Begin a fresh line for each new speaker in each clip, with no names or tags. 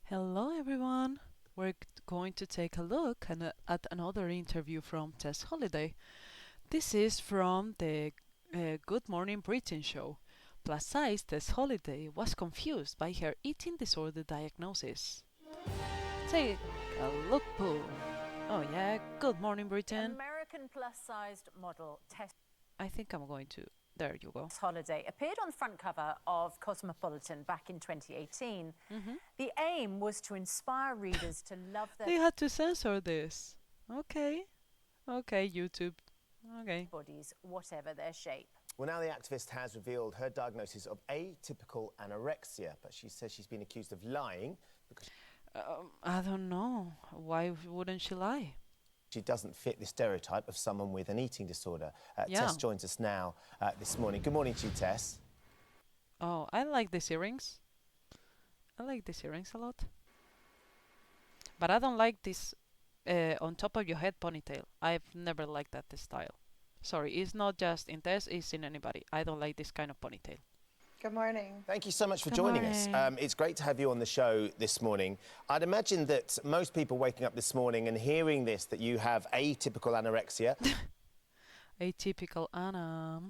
Hello, everyone. We're going to take a look at another interview from Tess Holliday. This is from the Good Morning Britain show. Plus size Tess Holliday was confused by her eating disorder diagnosis. Take a look, Pooh. Oh, yeah, Good Morning Britain.
American plus-sized model Tess
I think I'm going to. There you go.
Holliday appeared on the front cover of Cosmopolitan back in 2018. The aim was to inspire readers to love
They
their
had to censor this. Okay. Okay, YouTube. Okay.
bodies, whatever their shape.
Well, now the activist has revealed her diagnosis of atypical anorexia, but she says she's been accused of lying because
I don't know. Why wouldn't she lie?
she doesn't fit the stereotype of someone with an eating disorder.
Yeah.
Tess joins us now this morning. Good morning to you, Tess.
Oh, I like these earrings. I like these earrings a lot. But I don't like this on top of your head ponytail. I've never liked that style. Sorry, it's not just in Tess, it's in anybody. I don't like this kind of ponytail.
Good morning.
Thank you so much for
Good
joining us.
morning.
It's great to have you on the show this morning. I'd imagine that most people waking up this morning and hearing this, that you have atypical anorexia.
Atypical Anna.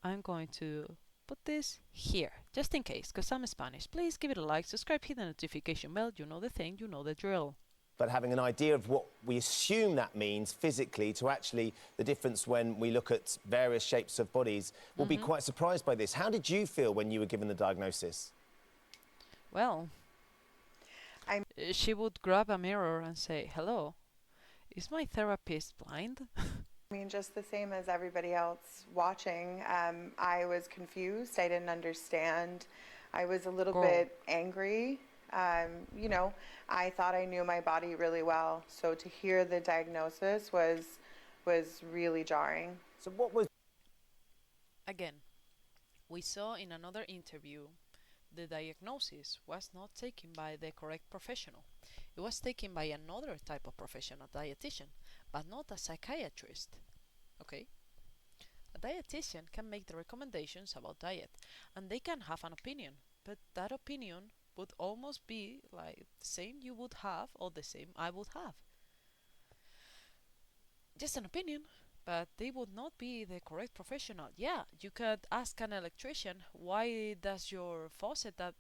I'm going to put this here, just in case, because I'm Spanish. Please give it a like, subscribe, hit the notification bell. You know the thing, you know the drill.
But having an idea of what we assume that means physically to actually the difference when we look at various shapes of bodies, will be quite surprised by this. How did you feel when you were given the diagnosis?
Well, she would grab a mirror and say, "Hello, is my therapist blind?"
I mean, just the same as everybody else watching. I was confused. I didn't understand. I was a little
Girl.
bit angry. You know, I thought I knew my body really well. So to hear the diagnosis was really jarring.
So what was...
Again, we saw in another interview the diagnosis was not taken by the correct professional. It was taken by another type of professional, dietitian, but not a psychiatrist. Okay? A dietitian can make the recommendations about diet, and they can have an opinion, but that opinion would almost be like the same you would have or the same I would have. Just an opinion, but they would not be the correct professional. Yeah, you could ask an electrician, why does your faucet that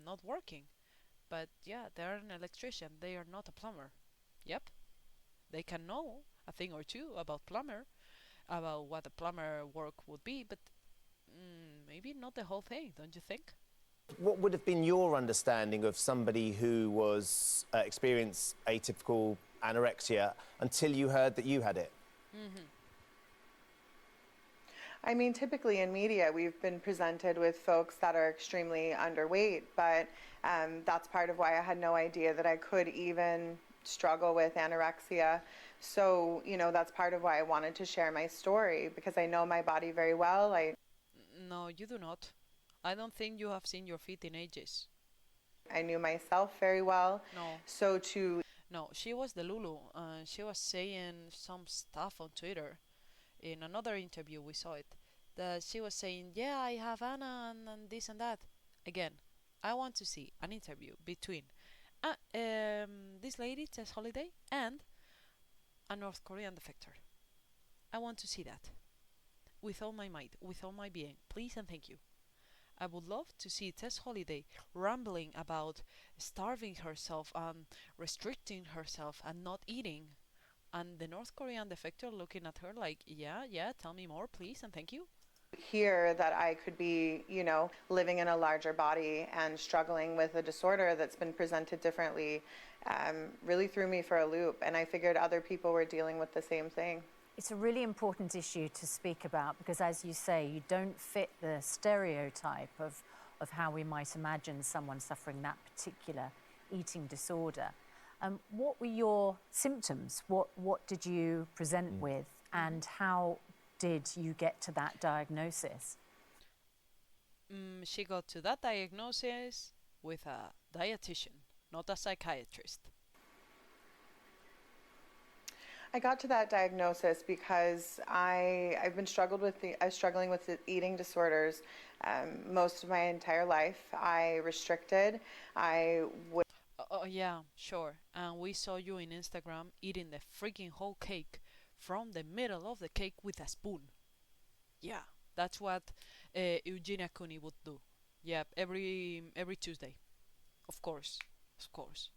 not working? But yeah, they're an electrician, they are not a plumber. Yep, they can know a thing or two about plumber, about what a plumber work would be, but maybe not the whole thing, don't you think?
What would have been your understanding of somebody who was experienced atypical anorexia until you heard that you had it?
I mean, typically in media, we've been presented with folks that are extremely underweight, but that's part of why I had no idea that I could even struggle with anorexia. So, you know, that's part of why I wanted to share my story, because I know my body very well.
No, you do not. I don't think you have seen your feet in ages.
I knew myself very well.
No.
So to
No, she was the Lulu. She was saying some stuff on Twitter. In another interview, we saw it. That she was saying, "Yeah, I have Anna and this and that." Again, I want to see an interview between this lady, Tess Holliday, and a North Korean defector. I want to see that. With all my might, with all my being. Please and thank you. I would love to see Tess Holliday rambling about starving herself and restricting herself and not eating. And the North Korean defector looking at her like, yeah, tell me more, please, and thank you.
hear that I could be, you know, living in a larger body and struggling with a disorder that's been presented differently really threw me for a loop. And I figured other people were dealing with the same thing.
It's a really important issue to speak about because, as you say, you don't fit the stereotype of how we might imagine someone suffering that particular eating disorder. What were your symptoms? What did you present with, and how did you get to that diagnosis?
She got to that diagnosis with a dietitian, not a psychiatrist.
I got to that diagnosis because I've been struggling with the eating disorders most of my entire life. I restricted. I would
Oh, yeah, sure. And we saw you in Instagram eating the freaking whole cake from the middle of the cake with a spoon. Yeah, that's what Eugenia Cooney would do. Yep, every Tuesday. Of course, of course.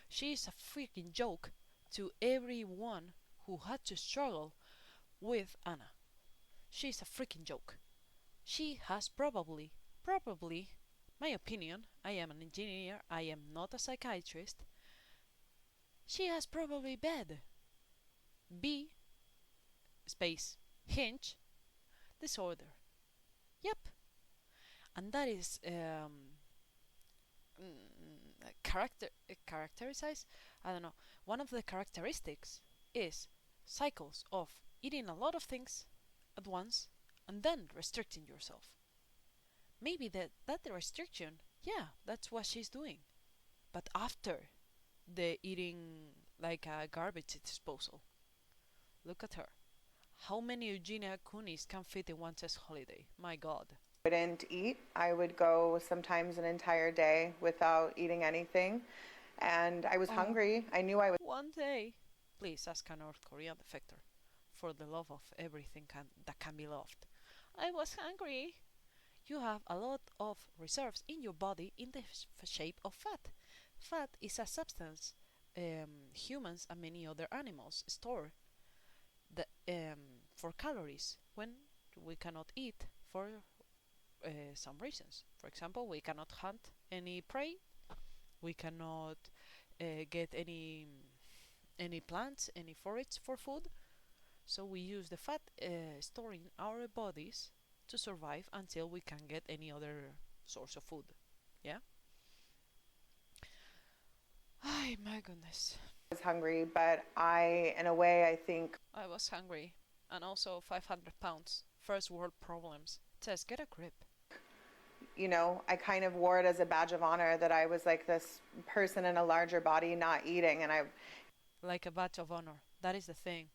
She is a freaking joke to everyone who had to struggle with Anna. She's a freaking joke. She has probably, my opinion, I am an engineer, I am not a psychiatrist. She has probably bad B space hinge disorder. Yep, and that is characterized. I don't know. One of the characteristics is cycles of eating a lot of things at once and then restricting yourself. Maybe that restriction, yeah, that's what she's doing. But after the eating like a garbage disposal, look at her. How many Eugenia Coonies can fit in one Tess Holiday? My God.
wouldn't eat. I would go sometimes an entire day without eating anything. And I was
Oh,
hungry. I knew I was
one day. Please ask a North Korean defector. For the love of everything that can be loved. I was hungry. You have a lot of reserves in your body in the shape of fat. Fat is a substance humans and many other animals store the, for calories when we cannot eat for some reasons. For example, we cannot hunt any prey, we cannot get any plants, any forage for food. So we use the fat stored in our bodies to survive until we can get any other source of food. Yeah. Ay, my goodness.
hungry, but in a way, I think,
I was hungry, and also 500 pounds. First world problems. Tess, get a grip.
I kind of wore it as a badge of honor that I was like this person in a larger body not eating. And
Like a badge of honor. That is the thing.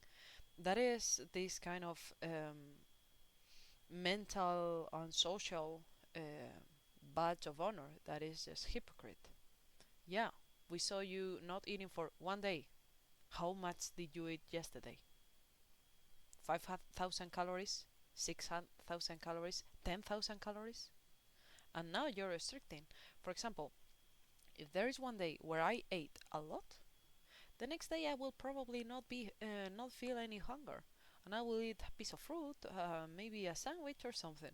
That is this kind of mental and social badge of honor that is just hypocrite. Yeah, we saw you not eating for one day. How much did you eat yesterday? 5,000 calories? 6,000 calories? 10,000 calories? And now you're restricting. For example, if there is one day where I ate a lot, the next day I will probably not feel any hunger, and I will eat a piece of fruit, maybe a sandwich or something.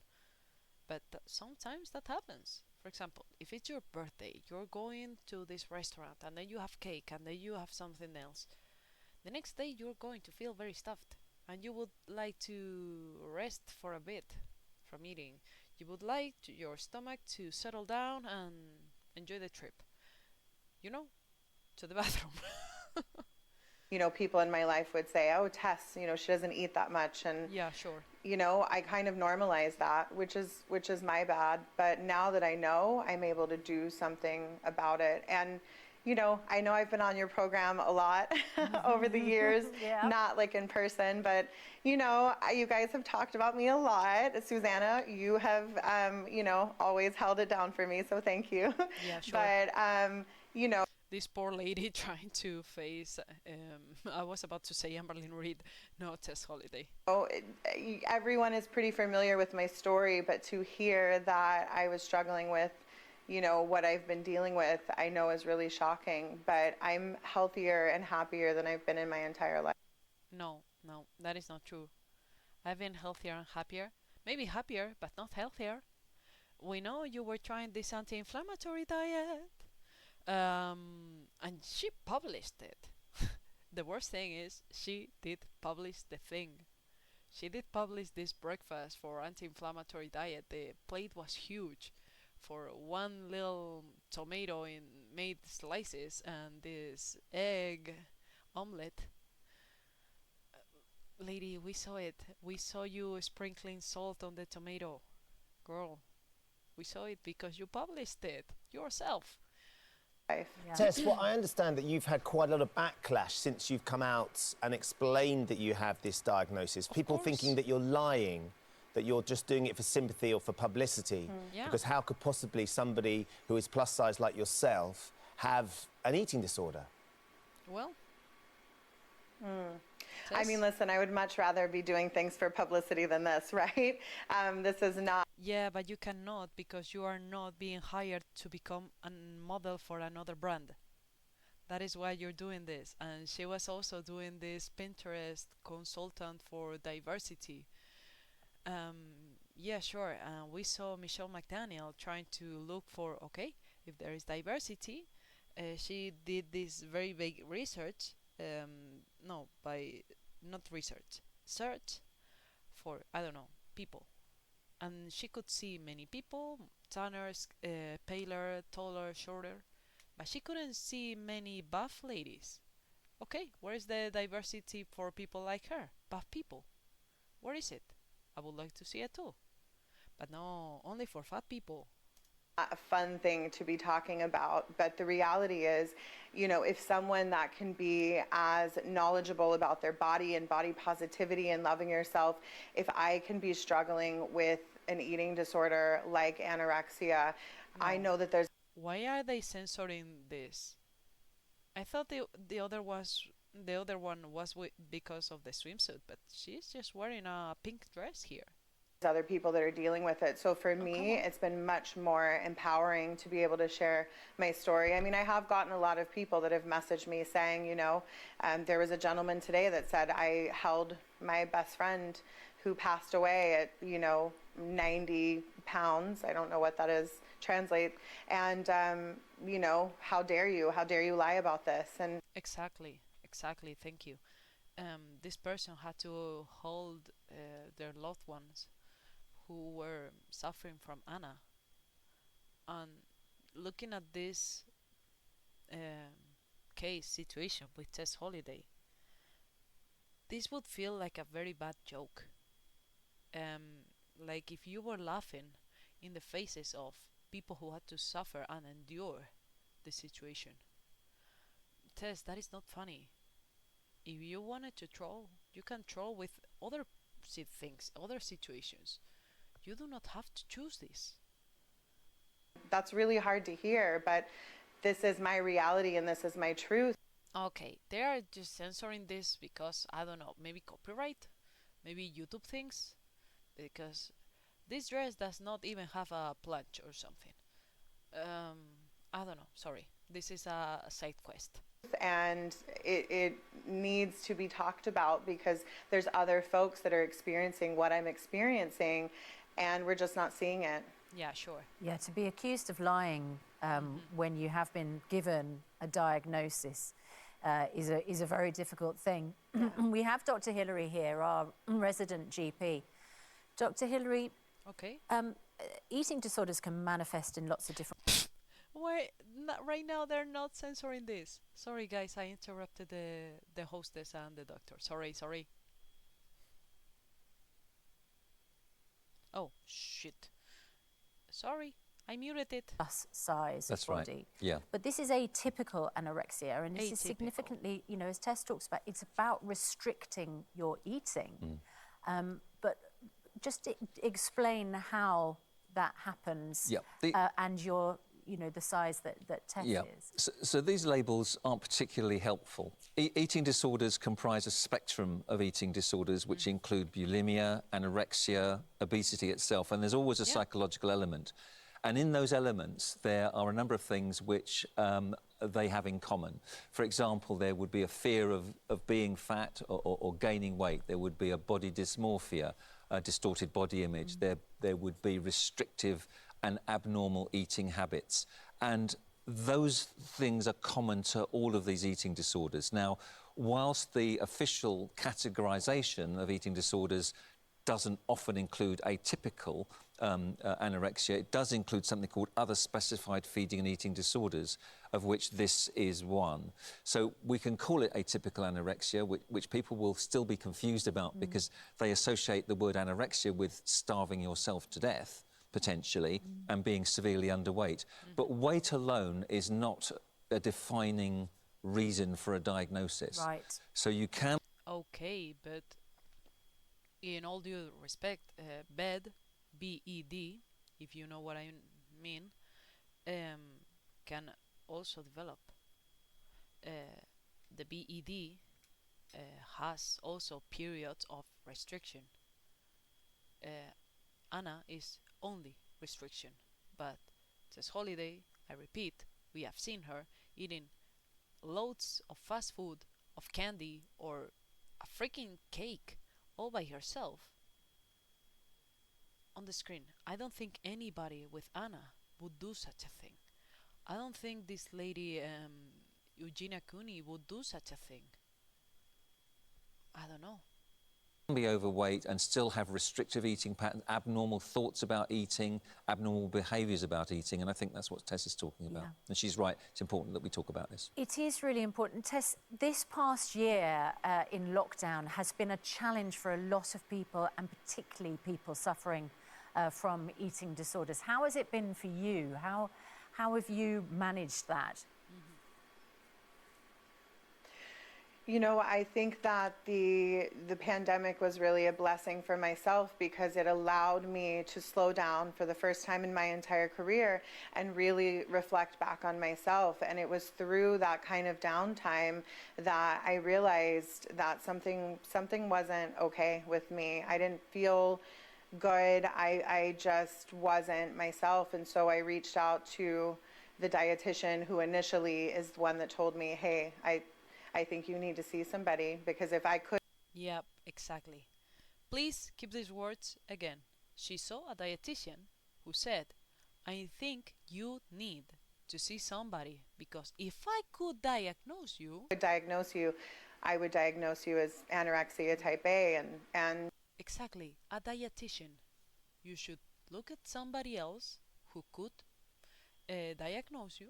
But sometimes that happens. For example, if it's your birthday, you're going to this restaurant, and then you have cake, and then you have something else. The next day you're going to feel very stuffed, and you would like to rest for a bit from eating. You would like your stomach to settle down and enjoy the trip. You know, to the bathroom.
people in my life would say, "Oh, Tess, she doesn't eat that much," and
Yeah, sure.
I kind of normalized that, which is my bad. But now that I know, I'm able to do something about it. And I know I've been on your program a lot over the years,
Yeah.
not like in person, but you guys have talked about me a lot. Susanna, you have always held it down for me, so thank you.
Yeah, sure.
But you know,
This poor lady trying to face. I was about to say Amberlyn Reed, no Tess Holiday.
everyone is pretty familiar with my story, but to hear that I was struggling with what I've been dealing with, I know is really shocking. But I'm healthier and happier than I've been in my entire life.
No, no, that is not true. I've been healthier and happier. Maybe happier, but not healthier. We know you were trying this anti inflammatory diet. And she published it. The worst thing is, she did publish the thing. She did publish this breakfast for anti inflammatory diet. The plate was huge for one little tomato in made slices and this egg omelette. Lady, we saw it. We saw you sprinkling salt on the tomato. Girl, we saw it because you published it yourself.
life.
Yeah.
Tess, well, I understand that you've had quite a lot of backlash since you've come out and explained that you have this diagnosis. People
course.
thinking that you're lying, that you're just doing it for sympathy or for publicity.
Yeah.
Because how could possibly somebody who is plus size like yourself have an eating disorder?
Well.
I mean, listen, I would much rather be doing things for publicity than this, right? This is not.
Yeah, but you cannot because you are not being hired to become a model for another brand. That is why you're doing this. And she was also doing this Pinterest consultant for diversity. Yeah, sure. We saw Michelle McDaniel trying to look for, okay, if there is diversity, she did this very big research. No, by not research, search for, I don't know, people. And she could see many people, tanner, paler, taller, shorter, but she couldn't see many buff ladies. Okay, where is the diversity for people like her? Buff people. Where is it? I would like to see it too. But no, only for fat people.
A fun thing to be talking about, but the reality is, you know, if someone that can be as knowledgeable about their body and body positivity and loving yourself, if I can be struggling with an eating disorder like anorexia, I know that there's.
Why are they censoring this? I thought the other one was because of the swimsuit, but she's just wearing a pink dress here.
Other people that are dealing with it. So for me, it's been much more empowering to be able to share my story. I mean, I have gotten a lot of people that have messaged me saying, you know, there was a gentleman today that said, I held my best friend who passed away at, you know, 90 pounds. I don't know what that is, translate. And, you know, how dare you lie about this? And
Exactly, thank you. This person had to hold their loved ones who were suffering from Anna. And looking at this case situation with Tess Holliday, this would feel like a very bad joke. Like if you were laughing in the faces of people who had to suffer and endure the situation. Tess, that is not funny. If you wanted to troll, you can troll with other things, other situations. You do not have to choose this.
that's really hard to hear, but this is my reality and this is my truth.
Okay, they are just censoring this because, I don't know, maybe copyright, maybe YouTube things, because this dress does not even have a plunge or something. I don't know, sorry. This is a side quest.
And it needs to be talked about because there's other folks that are experiencing what I'm experiencing and we're just not seeing it.
Yeah, sure.
Yeah, to be accused of lying when you have been given a diagnosis is a very difficult thing. We have Dr. Hilary here, our resident GP. Dr. Hilary,
Okay.
eating disorders can manifest in lots of different.
Why right now they're not censoring this? Sorry guys, I interrupted the hostess and the doctor. Sorry. Oh shit. Sorry, I muted it.
Plus size
That's
of body.
right. Yeah.
But this is atypical anorexia, and this is
Atypical.
significantly, you know, as Tess talks about, it's about restricting your eating. But just explain how that happens,
Yeah.
and your, you know, the size that Tess
Yeah.
is.
So these labels aren't particularly helpful. Eating disorders comprise a spectrum of eating disorders which include bulimia, anorexia, obesity itself, and there's always a psychological element. And in those elements, there are a number of things which they have in common. For example, there would be a fear of being fat or gaining weight. There would be a body dysmorphia, a distorted body image. There would be restrictive and abnormal eating habits. And those things are common to all of these eating disorders. Now, whilst the official categorization of eating disorders doesn't often include atypical anorexia, it does include something called other specified feeding and eating disorders, of which this is one. So we can call it atypical anorexia, which people will still be confused about because they associate the word anorexia with starving yourself to death, potentially, and being severely underweight. But weight alone is not a defining reason for a diagnosis.
Right.
So you can...
Okay, but in all due respect, bed, B-E-D, if you know what I mean, can also develop. The BED has also periods of restriction. Anna is only restriction, but Tess Holiday, I repeat, we have seen her eating loads of fast food, of candy, or a freaking cake all by herself on the screen. I don't think anybody with Anna would do such a thing. I don't think this lady, Eugenia Cooney, would do such a thing. I don't know.
be overweight and still have restrictive eating patterns, abnormal thoughts about eating, abnormal behaviours about eating, and I think that's what Tess is talking about.
Yeah.
And she's right, it's important that we talk about this.
It is really important. Tess, this past year in lockdown has been a challenge for a lot of people, and particularly people suffering from eating disorders. How has it been for you? How have you managed that?
You know, I think that the pandemic was really a blessing for myself because it allowed me to slow down for the first time in my entire career and really reflect back on myself. And it was through that kind of downtime that I realized that something wasn't okay with me. I didn't feel good. I just wasn't myself. And so I reached out to the dietitian, who initially is the one that told me, hey, I think you need to see somebody, because if I could...
Yep, exactly. Please keep these words again. She saw a dietitian who said, I think you need to see somebody, because if I could diagnose you,
I would diagnose you as anorexia type A, and
exactly, a dietitian. You should look at somebody else who could diagnose you,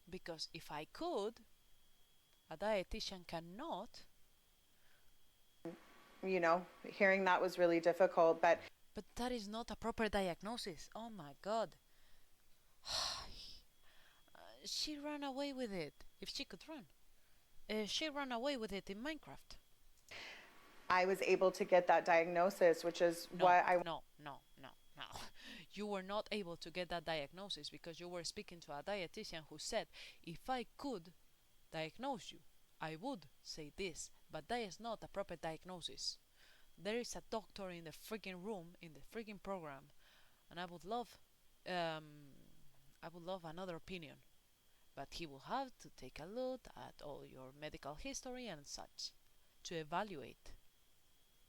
because if I could, a dietitian cannot.
you know, hearing that was really difficult, but
that is not a proper diagnosis. Oh my god. She ran away with it, if she could run. She ran away with it in Minecraft.
I was able to get that diagnosis, which is what I...
No. You were not able to get that diagnosis because you were speaking to a dietitian who said, if I could diagnose you, I would say this, but that is not a proper diagnosis. There is a doctor in the freaking room, in the freaking program, and I would love another opinion. But he will have to take a look at all your medical history and such to evaluate.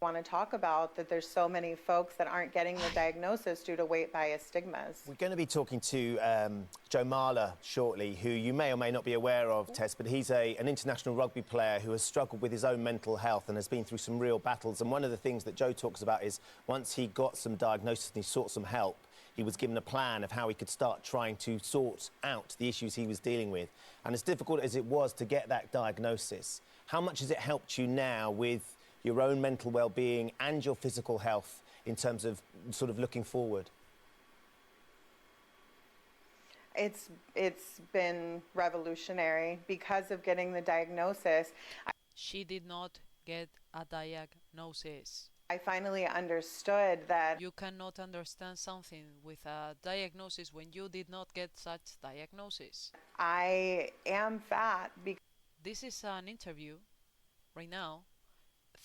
want to talk about that there's so many folks that aren't getting the diagnosis due to weight bias stigmas.
We're going to be talking to Joe Marler shortly, who you may or may not be aware of, Tess, but he's an international rugby player who has struggled with his own mental health and has been through some real battles. And one of the things that Joe talks about is once he got some diagnosis and he sought some help, he was given a plan of how he could start trying to sort out the issues he was dealing with. And as difficult as it was to get that diagnosis, how much has it helped you now with your own mental well-being and your physical health in terms of sort of looking forward?
It's been revolutionary because of getting the diagnosis.
She did not get a diagnosis.
I finally understood that
you cannot understand something with a diagnosis when you did not get such diagnosis.
I am fat.
This is an interview right now,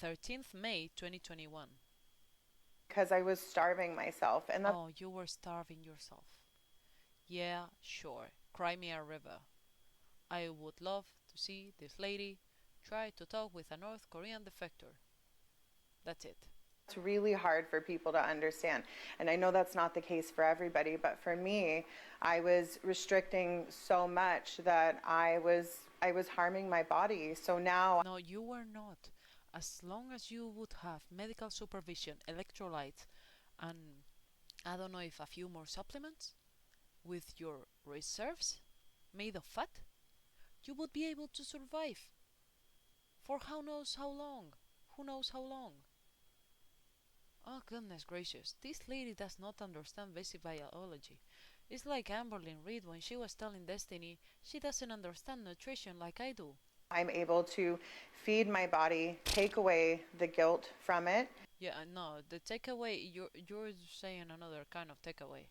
13th May 2021.
Because I was starving myself. And
oh, you were starving yourself. Yeah, sure. Cry me a river. I would love to see this lady try to talk with a North Korean defector. That's it.
It's really hard for people to understand. And I know that's not the case for everybody, but for me, I was restricting so much that I was harming my body. So now...
No, you were not. As long as you would have medical supervision, electrolytes, and I don't know if a few more supplements with your reserves made of fat, you would be able to survive for who knows how long. Oh, goodness gracious. This lady does not understand basic biology. It's like Amberlyn Reed when she was telling Destiny she doesn't understand nutrition like I do.
I'm able to feed my body, take away the guilt from it,
Yeah, no, the takeaway, you're saying another kind of takeaway.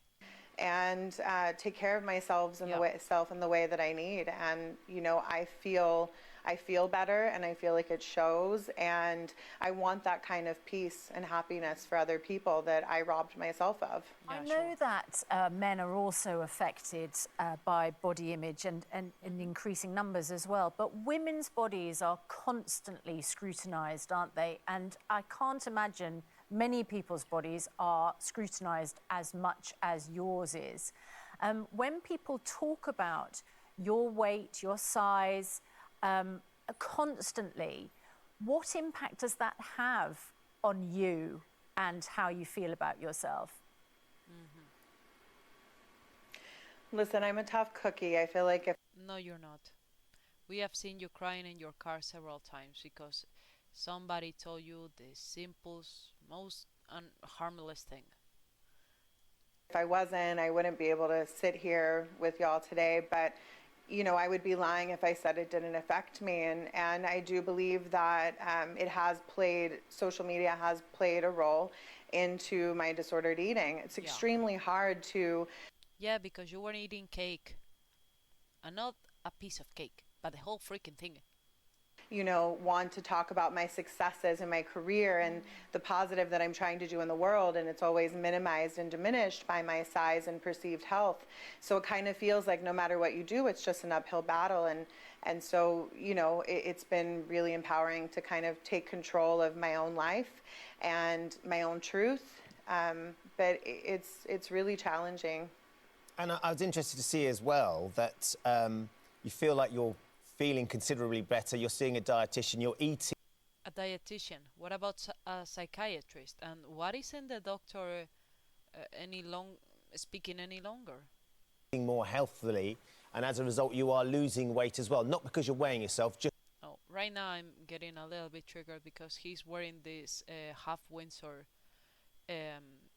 and take care of myself in the
Yeah.
way self in the way that I need. And I feel better, and I feel like it shows. And I want that kind of peace and happiness for other people that I robbed myself of.
I
Yeah,
know
sure.
that men are also affected by body image and in increasing numbers as well, but women's bodies are constantly scrutinised, aren't they? And I can't imagine many people's bodies are scrutinised as much as yours is. When people talk about your weight, your size, constantly, what impact does that have on you and how you feel about yourself?
Listen, I'm a tough cookie. I feel like if
No, you're not. We have seen you crying in your car several times because somebody told you the simplest, most harmless thing.
I wasn't, I wouldn't be able to sit here with y'all today. But I would be lying if I said it didn't affect me. And I do believe that social media has played a role into my disordered eating. It's
Yeah.
extremely hard to,
Yeah, because you were eating cake. And not a piece of cake, but the whole freaking thing.
want to talk about my successes in my career and the positive that I'm trying to do in the world. And it's always minimized and diminished by my size and perceived health. So it kind of feels like no matter what you do, it's just an uphill battle. And so, it's been really empowering to kind of take control of my own life and my own truth. But it's really challenging.
And I was interested to see as well that you feel like you're feeling considerably better, you're seeing a dietitian, you're eating
A dietitian. What about a psychiatrist? And what isn't the doctor speaking any longer?
more healthily, and as a result you are losing weight as well, not because you're weighing yourself, just
Oh, right now I'm getting a little bit triggered because he's wearing this half Windsor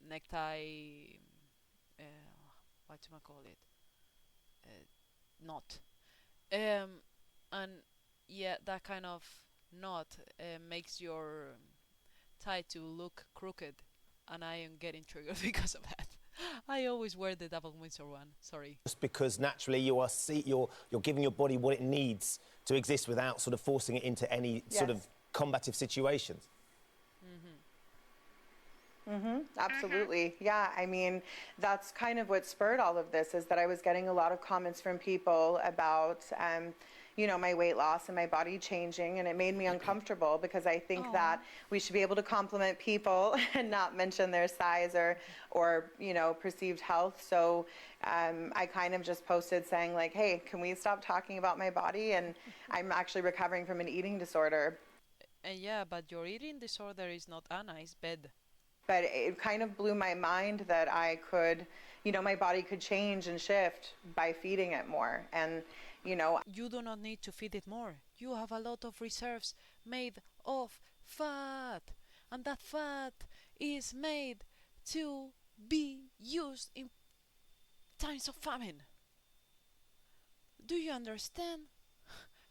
necktie. Uh, what do I call it? Knot. And yeah, that kind of knot makes your tie to look crooked, and I am getting triggered because of that. I always wear the double Windsor one. Sorry.
because naturally you're giving your body what it needs to exist without sort of forcing it into any sort of
Yes.
combative situations.
Absolutely. Yeah. I mean, that's kind of what spurred all of this, is that I was getting a lot of comments from people about, my weight loss and my body changing. And it made me uncomfortable because I think that we should be able to compliment people and not mention their size or perceived health. So I kind of just posted saying like, hey, can we stop talking about my body? And I'm actually recovering from an eating disorder.
And yeah, but your eating disorder is not a nice bed.
But it kind of blew my mind that I could, my body could change and shift by feeding it more. And,
You do not need to feed it more. You have a lot of reserves made of fat, and that fat is made to be used in times of famine. Do you understand?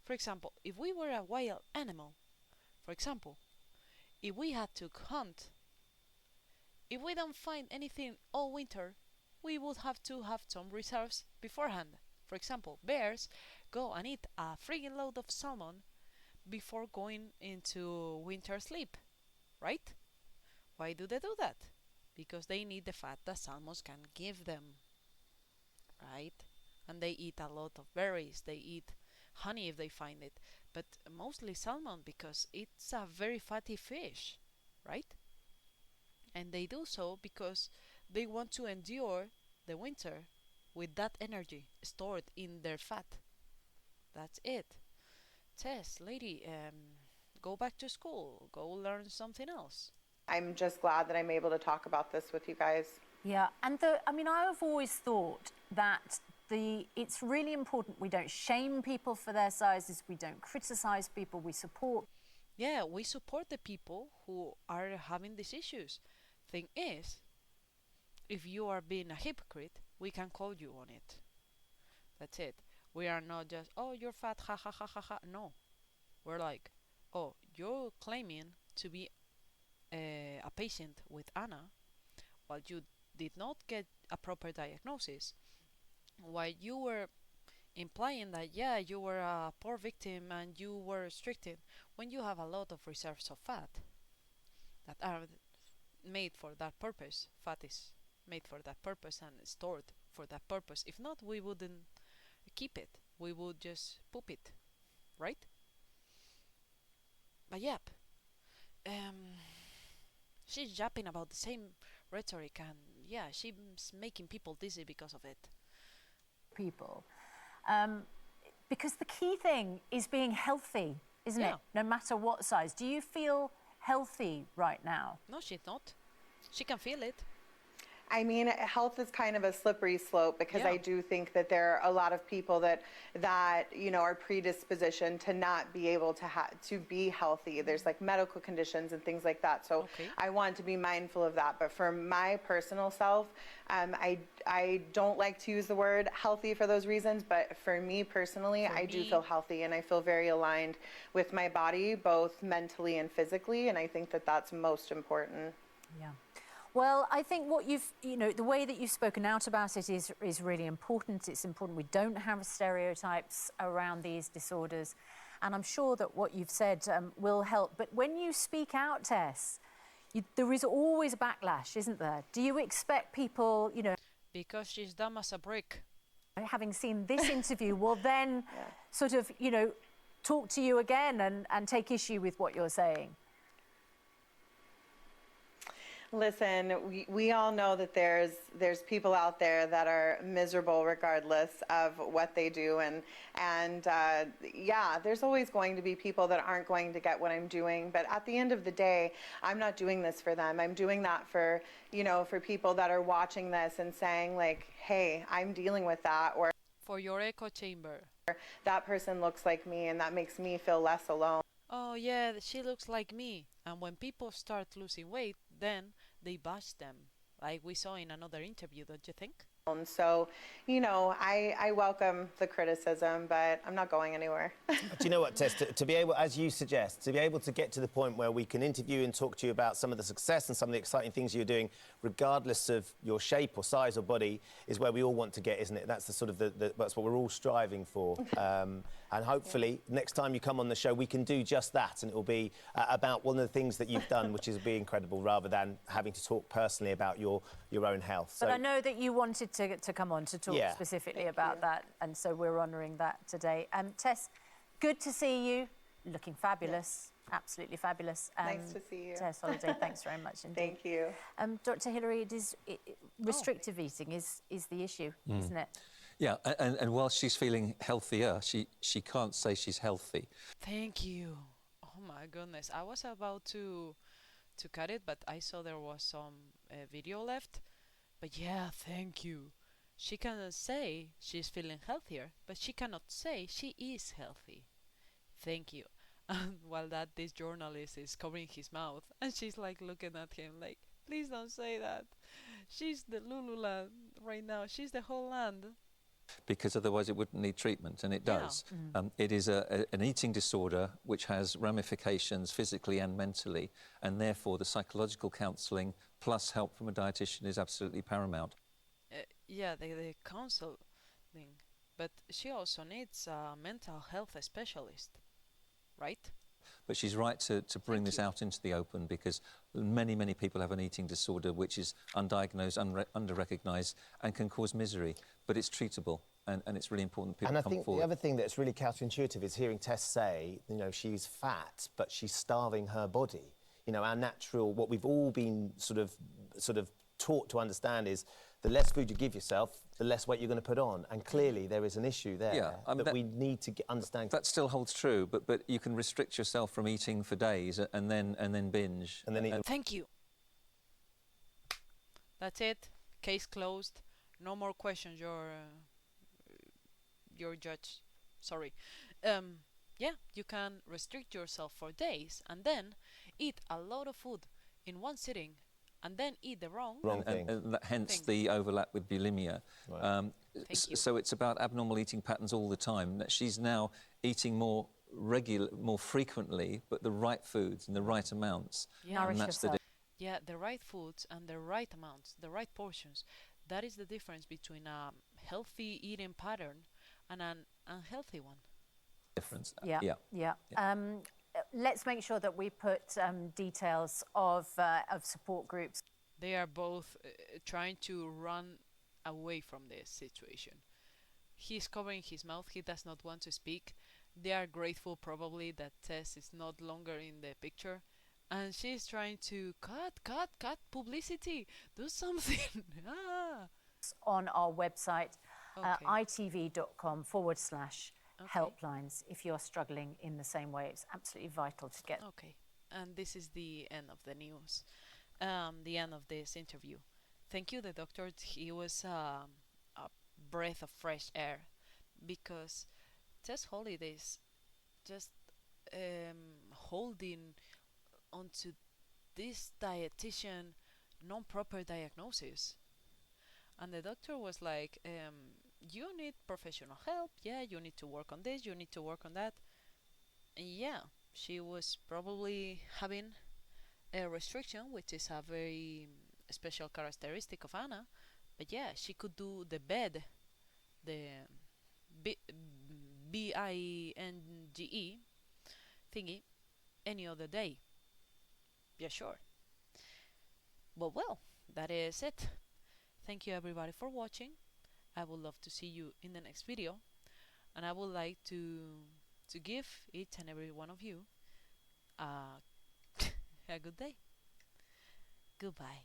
For example, if we were a wild animal, for example, if we had to hunt, if we don't find anything all winter, we would have to have some reserves beforehand. For example, bears go and eat a friggin' load of salmon before going into winter sleep, right? Why do they do that? Because they need the fat that salmons can give them, right? And they eat a lot of berries, they eat honey if they find it, but mostly salmon because it's a very fatty fish, right? And they do so because they want to endure the winter with that energy stored in their fat. That's it. Tess, lady, go back to school, go learn something else.
I'm just glad that I'm able to talk about this with you guys.
Yeah, and I've always thought that it's really important we don't shame people for their sizes, we don't criticize people, we support.
Yeah, we support the people who are having these issues. Thing is, if you are being a hypocrite, we can call you on it. That's it. We are not just, oh, you're fat, ha ha ha ha ha. No, we're like, oh, you're claiming to be a patient with Anna, while you did not get a proper diagnosis, while you were implying that, yeah, you were a poor victim and you were restricted, when you have a lot of reserves of fat that are made for that purpose. Fat is made for that purpose and stored for that purpose. If not, we wouldn't keep it. We would just poop it, right? But yep, um, she's yapping about the same rhetoric, and yeah, she's making people dizzy because of it.
People. Because the key thing is being healthy, isn't it? No matter what size. Do you feel healthy right now?
No, she's not. She can feel it.
I mean, health is kind of a slippery slope because I do think that there are a lot of people that are predispositioned to not be able to be healthy. There's like medical conditions and things like that. So I want to be mindful of that. But for my personal self, I don't like to use the word healthy for those reasons. But for me personally, I do feel healthy, and I feel very aligned with my body, both mentally and physically. And I think that that's most important.
Yeah. Well, I think what the way that you've spoken out about it is really important. It's important we don't have stereotypes around these disorders. And I'm sure that what you've said will help. But when you speak out, Tess, there is always a backlash, isn't there? Do you expect people,
Because she's dumb as a brick.
Having seen this interview, will then sort of, talk to you again and take issue with what you're saying?
Listen, we all know that there's people out there that are miserable regardless of what they do, and there's always going to be people that aren't going to get what I'm doing. But at the end of the day, I'm not doing this for them. I'm doing that for for people that are watching this and saying like, hey, I'm dealing with that, or
for your echo chamber.
That person looks like me, and that makes me feel less alone.
Oh yeah, she looks like me. And when people start losing weight, then they bash them, like we saw in another interview, don't you think?
So, I welcome the criticism, but I'm not going anywhere.
Do you know what, Tess, to be able, as you suggest, to be able to get to the point where we can interview and talk to you about some of the success and some of the exciting things you're doing, regardless of your shape or size or body, is where we all want to get, isn't it? That's the sort of that's what we're all striving for. And hopefully, next time you come on the show, we can do just that, and it will be about one of the things that you've done, which is be incredible, rather than having to talk personally about your own health.
But I know that you wanted to come on to talk specifically about that, and so we're honouring that today. Tess, good to see you, looking fabulous, absolutely fabulous.
Nice to see you.
Tess Holliday, thanks very much indeed.
Thank you.
Dr. Hillary, restrictive eating is the issue, isn't it?
Yeah, and while she's feeling healthier, she can't say she's healthy.
Thank you. Oh my goodness, I was about to cut it, but I saw there was some video left. But yeah, thank you. She can say she's feeling healthier, but she cannot say she is healthy. Thank you. And while this journalist is covering his mouth, and she's like looking at him like, please don't say that. She's the Lululand right now. She's the whole land.
Because otherwise it wouldn't need treatment, and it does. It is an eating disorder which has ramifications physically and mentally, and therefore the psychological counselling plus help from a dietitian is absolutely paramount.
The counselling, but she also needs a mental health specialist, right?
But she's right to bring this out into the open, because many people have an eating disorder which is undiagnosed, under-recognised, and can cause misery. But it's treatable, and it's really important people come forward.
And I think the other thing that's really counterintuitive is hearing Tess say, she's fat, but she's starving her body. Our natural, what we've all been sort of taught to understand is the less food you give yourself, the less weight you're going to put on. And clearly there is an issue there that we need to understand.
That still holds true, but you can restrict yourself from eating for days and then binge.
And then
Thank you. That's it. Case closed. No more questions, your judge. Sorry. You can restrict yourself for days and then eat a lot of food in one sitting and then eat the wrong
thing.
Hence
thing.
the overlap with bulimia.
Right.
Thank you.
So it's about abnormal eating patterns all the time. That she's now eating more frequently, but the right foods and the right amounts.
Yeah.
Nourish
And that's the
yourself.
Yeah, the right foods and the right amounts, the right portions. That is the difference between a healthy eating pattern and an unhealthy one.
difference.
Yeah,
Yeah.
yeah. Let's make sure that we put details of support groups.
They are both trying to run away from this situation. He's covering his mouth, he does not want to speak. They are grateful probably that Tess is not longer in the picture. And she's trying to cut publicity, do something. ah.
On our website,
Okay.
itv.com/helplines. If you're struggling in the same way, it's absolutely vital to get.
Okay. And this is the end of the news, the end of this interview. Thank you, the doctor. He was a breath of fresh air because Tess Holiday's just holding onto this dietitian non-proper diagnosis. And the doctor was like, you need professional help. Yeah, you need to work on this. You need to work on that. And yeah, she was probably having a restriction, which is a very special characteristic of Anna. But yeah, she could do the bed, the BINGE thingy, any other day. Yeah, sure. But well, that is it. Thank you everybody for watching. I would love to see you in the next video, and I would like to give each and every one of you a good day. Goodbye.